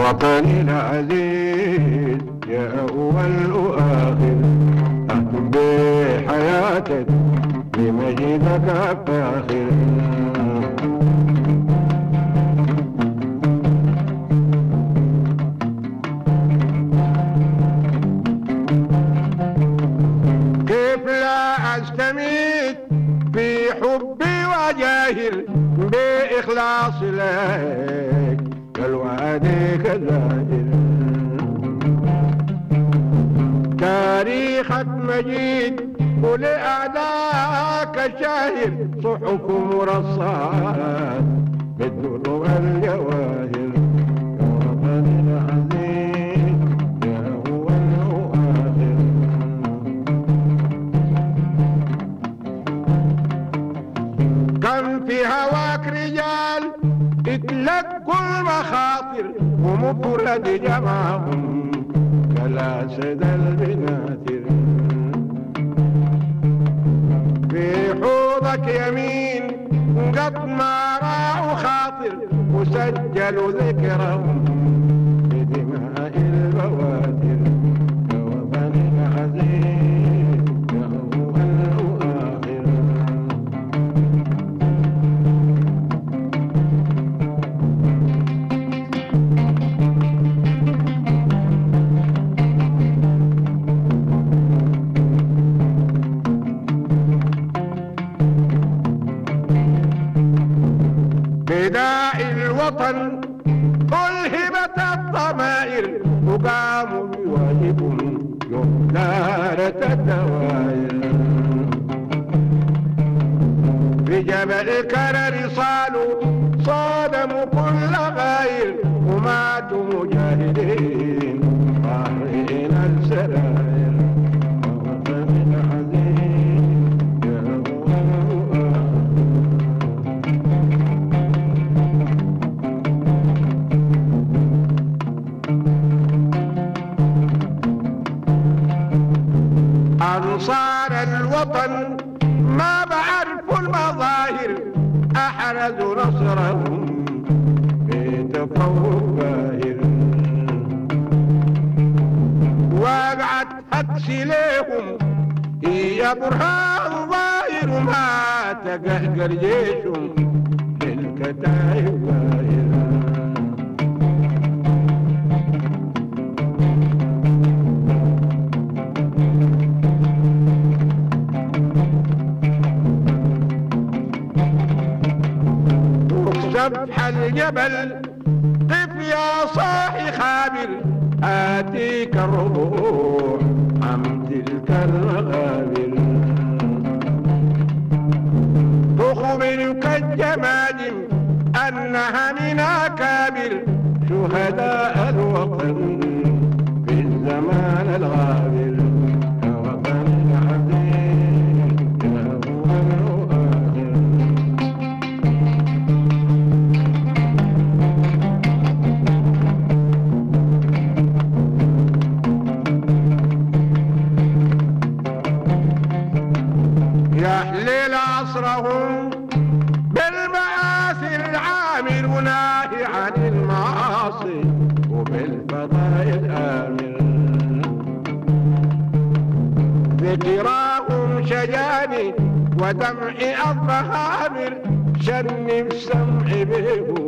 وطني العزيز يا أول وآخر، أهتم بحياتك لمجدك أفتخر. كيف لا أستميت في حبي وجاهر بإخلاص لك كالوعد كالزاهر. تاريخك مجيد ولأعداءك شاهر، صحف مرصعات بالدر والجواهر. يا وطني العزيز يا أول وآخر، كم في هواك رجال اتلقوا المخاطر، ومفرد جمعهم كالأسد البناتر. في حوضك يمين قد ما راعوا خاطر، وسجلوا ذكرهم بدماء البوادر. يا وطني العزيز يا أول وآخر، فداء الوطن ألهبت الضمائر، وقاموا بواجبهم يوم دارت الدوائر. في جبل الكرر صالوا صادموا كل غاير، وماتوا مجاهدين طاهرين السراير. وطني العزيز يا أول وآخر، أنصار الوطن ما بعرفوا المظاهر، أحرزوا نصرهم بتفوق باهر. وقعت هتسي ليهم هي برهان ظاهر، ما تقهقر جيشهم للكتائب باهر. سبح الجبل قف يا صاحي خابر، آتيك الربوع عن تلك المغابر. تخبرك الجماجم أنها من أكابر شهداء الوطن في الزمان الغابر. يا وطني العزيز يا أول وآخر، يحلل عصرهم بالمآسي العامر، وناهي عن المعاصي وبالفضائل آمر. ذكراهم شجاني ودمعي الظهامر، شني بسمعي بهم